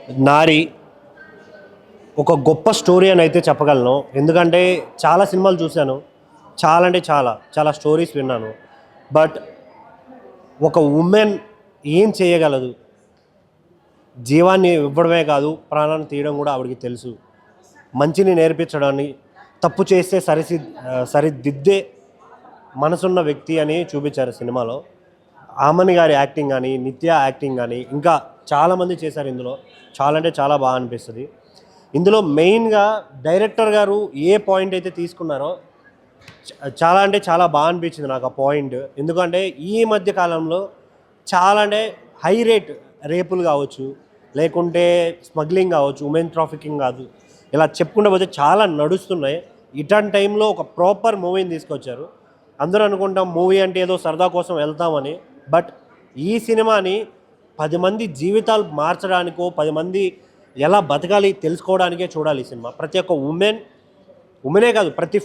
నారి ఒక గొప్ప స్టోరీ అని అయితే చెప్పగలను. ఎందుకంటే చాలా సినిమాలు చూశాను. చాలా అంటే చాలా చాలా స్టోరీస్ విన్నాను. బట్ ఒక ఉమెన్ ఏం చేయగలదు, జీవాన్ని ఇవ్వడమే కాదు ప్రాణాన్ని తీయడం కూడా ఆవిడకి తెలుసు. మంచిని నేర్పించడాన్ని, తప్పు చేస్తే సరిదిద్దే మనసున్న వ్యక్తి అని చూపించారు సినిమాలో. ఆమని గారి యాక్టింగ్ కానీ, నిత్య యాక్టింగ్ కానీ, ఇంకా చాలామంది చేశారు ఇందులో. చాలా అంటే చాలా బాగా అనిపిస్తుంది. ఇందులో మెయిన్గా డైరెక్టర్ గారు ఏ పాయింట్ అయితే తీసుకున్నారో చాలా అంటే చాలా బాగా అనిపించింది నాకు ఆ పాయింట్. ఎందుకంటే ఈ మధ్య కాలంలో చాలా అంటే హై రేట్ రేపులు కావచ్చు, లేకుంటే స్మగ్లింగ్ కావచ్చు, ఉమెన్ ట్రాఫికింగ్ కాదు, ఇలా చెప్పుకుంటూ పోతే చాలా నడుస్తున్నాయి. ఇట్లాంటి టైంలో ఒక ప్రాపర్ మూవీని తీసుకొచ్చారు. అందరూ అనుకుంటాం మూవీ అంటే ఏదో సరదా కోసం వెళ్తామని. బట్ ఈ సినిమాని 10 మంది జీవితాలు మార్చడానికో, 10 మంది ఎలా బతకాలి తెలుసుకోవడానికే చూడాలి ఈ సినిమా. ప్రతి ఒక్క ఉమెనే కాదు, ప్రతి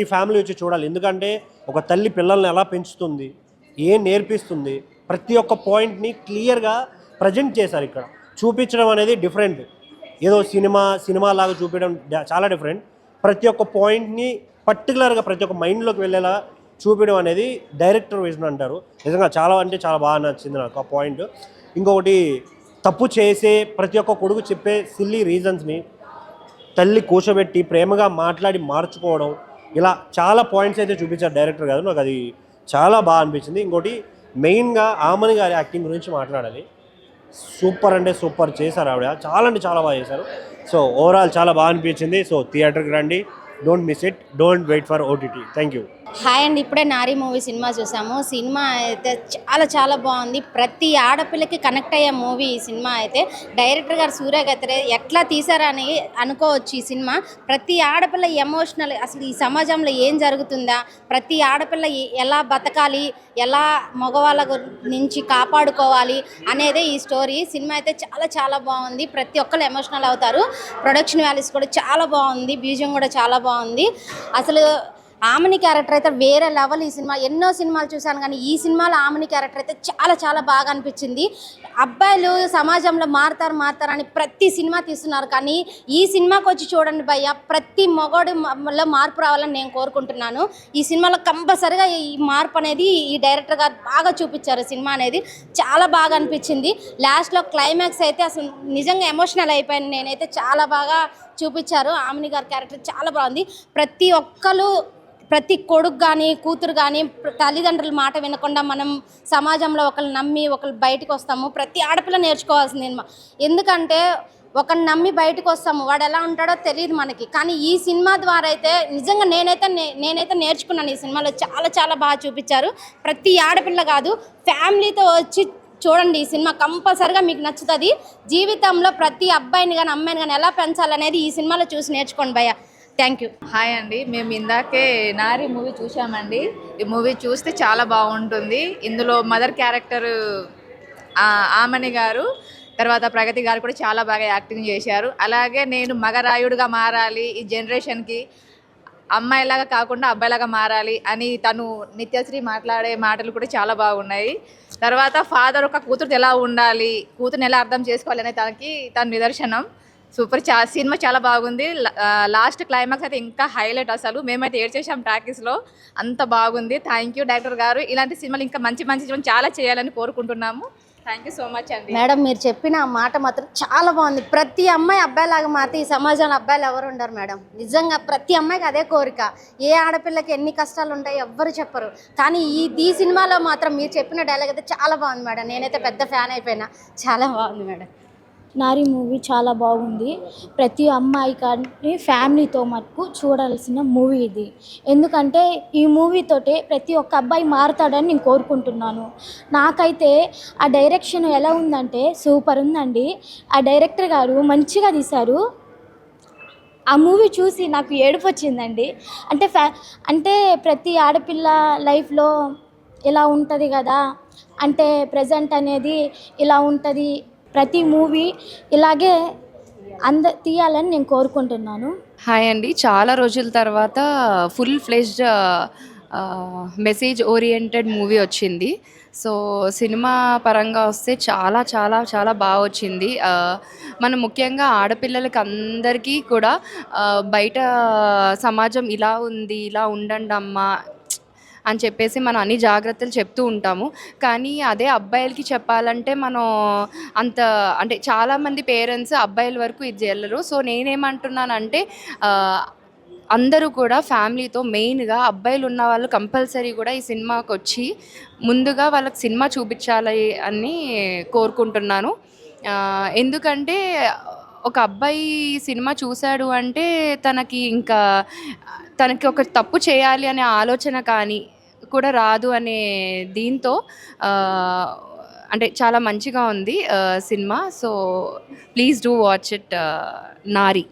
ఫ్యామిలీ వచ్చి చూడాలి. ఎందుకంటే ఒక తల్లి పిల్లల్ని ఎలా పెంచుతుంది, ఏం నేర్పిస్తుంది, ప్రతి ఒక్క పాయింట్ని క్లియర్గా ప్రజెంట్ చేశారు. ఇక్కడ చూపించడం అనేది డిఫరెంట్. ఏదో సినిమా లాగా చూపించడం చాలా డిఫరెంట్. ప్రతి ఒక్క పాయింట్ని పర్టికులర్గా ప్రతి ఒక్క మైండ్లోకి వెళ్ళేలా చూపించడం అనేది డైరెక్టర్ విజన్ అంటారు. నిజంగా చాలా అంటే చాలా బాగా నచ్చింది నాకు ఆ పాయింట్. ఇంకొకటి, తప్పు చేసే ప్రతి ఒక్క కొడుకు చెప్పే సిల్లీ రీజన్స్ని తల్లి కూర్చోబెట్టి ప్రేమగా మాట్లాడి మార్చుకోవడం, ఇలా చాలా పాయింట్స్ అయితే చూపించారు డైరెక్టర్ గారు. నాకు అది చాలా బాగా అనిపించింది. ఇంకోటి మెయిన్గా ఆమని గారి యాక్టింగ్ గురించి మాట్లాడాలి. సూపర్ అంటే సూపర్ చేశారు ఆవిడ. చాలా అంటే చాలా బాగా చేశారు. సో ఓవరాల్ చాలా బాగా అనిపించింది. సో థియేటర్కి రండి, don't miss it, don't wait for OTT. Thank you. Hi అండి, ఇప్పుడే నారీ మూవీ సినిమా చూసాము. సినిమా అయితే చాలా చాలా బాగుంది. ప్రతి ఆడపిల్లకి కనెక్ట్ అయ్యే మూవీ ఈ సినిమా అయితే. డైరెక్టర్ గారు సూర్య గత్రే ఎట్లా తీశారని అనుకోవచ్చు. ఈ సినిమా ప్రతి ఆడపిల్ల ఎమోషనల్, అసలు ఈ సమాజంలో ఏం జరుగుతుందా, ప్రతి ఆడపిల్ల ఎలా బతకాలి, ఎలా మగవాళ్ళ నుంచి కాపాడుకోవాలి అనేదే ఈ స్టోరీ. సినిమా అయితే చాలా చాలా బాగుంది. ప్రతి ఒక్కరు ఎమోషనల్ అవుతారు. ప్రొడక్షన్ వాల్యూస్ కూడా చాలా బాగుంది. బ్యూజియం కూడా చాలా బాగుంది. అసలు ఆమని క్యారెక్టర్ అయితే వేరే లెవెల్. ఈ సినిమా ఎన్నో సినిమాలు చూశాను, కానీ ఈ సినిమాలో ఆమని క్యారెక్టర్ అయితే చాలా చాలా బాగా అనిపించింది. అబ్బాయిలు సమాజంలో మారుతారని ప్రతి సినిమా తీస్తున్నారు, కానీ ఈ సినిమాకి వచ్చి చూడండి భయ్య, ప్రతి మగోడిలో మార్పు రావాలని నేను కోరుకుంటున్నాను. ఈ సినిమాలో కంపల్సరిగా ఈ మార్పు అనేది ఈ డైరెక్టర్ గారు బాగా చూపించారు. సినిమా అనేది చాలా బాగా అనిపించింది. లాస్ట్లో క్లైమాక్స్ అయితే అసలు నిజంగా ఎమోషనల్ అయిపోయాను నేనైతే. చాలా బాగా చూపించారు. ఆమని గారి క్యారెక్టర్ చాలా బాగుంది. ప్రతి కొడుకు కానీ కూతురు కానీ తల్లిదండ్రుల మాట వినకుండా మనం సమాజంలో ఒకళ్ళు నమ్మి ఒకళ్ళు బయటకు వస్తాము. ప్రతి ఆడపిల్ల నేర్చుకోవాల్సింది. ఎందుకంటే ఒకరిని నమ్మి బయటకు వస్తాము, వాడు ఎలా ఉంటాడో తెలియదు మనకి. కానీ ఈ సినిమా ద్వారా అయితే నిజంగా నేనైతే నేర్చుకున్నాను. ఈ సినిమాలో చాలా చాలా బాగా చూపించారు. ప్రతి ఆడపిల్ల కాదు, ఫ్యామిలీతో వచ్చి చూడండి. ఈ సినిమా కంపల్సరిగా మీకు నచ్చుతుంది. జీవితంలో ప్రతి అబ్బాయిని కానీ అమ్మాయిని కానీ ఎలా పెంచాలనేది ఈ సినిమాలో చూసి నేర్చుకోండి భయ్య. Thank you. హాయ్ అండి, మేము ఇందాకే నారి మూవీ చూసామండి. ఈ మూవీ చూస్తే చాలా బాగుంటుంది. ఇందులో మదర్ క్యారెక్టర్ ఆమని గారు, తర్వాత ప్రగతి గారు కూడా చాలా బాగా యాక్టింగ్ చేశారు. అలాగే నేను మగరాయుడుగా మారాలి, ఈ జనరేషన్కి అమ్మాయిలాగా కాకుండా అబ్బాయిలాగా మారాలి అని తను నిత్యశ్రీ మాట్లాడే మాటలు కూడా చాలా బాగున్నాయి. తర్వాత ఫాదర్ ఒక కూతురు ఎలా ఉండాలి, కూతురుని ఎలా అర్థం చేసుకోవాలి అనే తన నిదర్శనం. సూపర్. సినిమా చాలా బాగుంది. లాస్ట్ క్లైమాక్స్ అయితే ఇంకా హైలైట్. అసలు మేమైతే ఏడ్చేసాం టాకీస్లో, అంత బాగుంది. థ్యాంక్ యూ డైరెక్టర్ గారు. ఇలాంటి సినిమాలు ఇంకా మంచి సినిమాలు చాలా చేయాలని కోరుకుంటున్నాము. థ్యాంక్ యూ సో మచ్ అండి. మేడం, మీరు చెప్పిన ఆ మాట మాత్రం చాలా బాగుంది. ప్రతి అమ్మాయి అబ్బాయిలాగా మారితే ఈ సమాజంలో అబ్బాయిలు ఎవరు ఉండరు మేడం. నిజంగా ప్రతి అమ్మాయికి అదే కోరిక. ఏ ఆడపిల్లకి ఎన్ని కష్టాలు ఉంటాయి ఎవ్వరు చెప్పరు, కానీ ఈ సినిమాలో మాత్రం మీరు చెప్పిన డైలాగ్ అయితే చాలా బాగుంది మేడం. నేనైతే పెద్ద ఫ్యాన్ అయిపోయినా. చాలా బాగుంది మేడం. నారి మూవీ చాలా బాగుంది. ప్రతి అమ్మాయి కానీ ఫ్యామిలీతో మటుకు చూడాల్సిన మూవీ ఇది. ఎందుకంటే ఈ మూవీతోటే ప్రతి ఒక్క అబ్బాయి మారుతాడని నేను కోరుకుంటున్నాను. నాకైతే ఆ డైరెక్షన్ ఎలా ఉందంటే సూపర్ ఉందండి. ఆ డైరెక్టర్ గారు మంచిగా తీశారు. ఆ మూవీ చూసి నాకు ఏడుపు వచ్చిందండి. అంటే ప్రతి ఆడపిల్ల లైఫ్లో ఇలా ఉంటుంది కదా, అంటే ప్రజెంట్ అనేది ఇలా ఉంటుంది. ప్రతి మూవీ ఇలాగే తీయాలని నేను కోరుకుంటున్నాను. హాయ్ అండి, చాలా రోజుల తర్వాత full fledged message oriented movie వచ్చింది. సో సినిమా పరంగా వస్తే చాలా చాలా చాలా బాగా వచ్చింది. మనం ముఖ్యంగా ఆడపిల్లలకి అందరికీ కూడా బయట సమాజం ఇలా ఉంది, ఇలా ఉండండి అమ్మా అని చెప్పేసి మనం అన్ని జాగ్రత్తలు చెప్తూ ఉంటాము. కానీ అదే అబ్బాయిలకి చెప్పాలంటే మనం అంత అంటే చాలామంది పేరెంట్స్ అబ్బాయిల వరకు ఇది చేయలేరు. సో నేనేమంటున్నానంటే అందరూ కూడా ఫ్యామిలీతో మెయిన్గా అబ్బాయిలు ఉన్న వాళ్ళు కంపల్సరీ కూడా ఈ సినిమాకి వచ్చి ముందుగా వాళ్ళకి సినిమా చూపించాలి అని కోరుకుంటున్నాను. ఎందుకంటే ఒక అబ్బాయి సినిమా చూశాడు అంటే తనకి ఒక తప్పు చేయాలి అనే ఆలోచన కానీ కూడా రాదు అనే దీంతో అంటే చాలా మంచిగా ఉంది cinema. So please do watch it. Nari.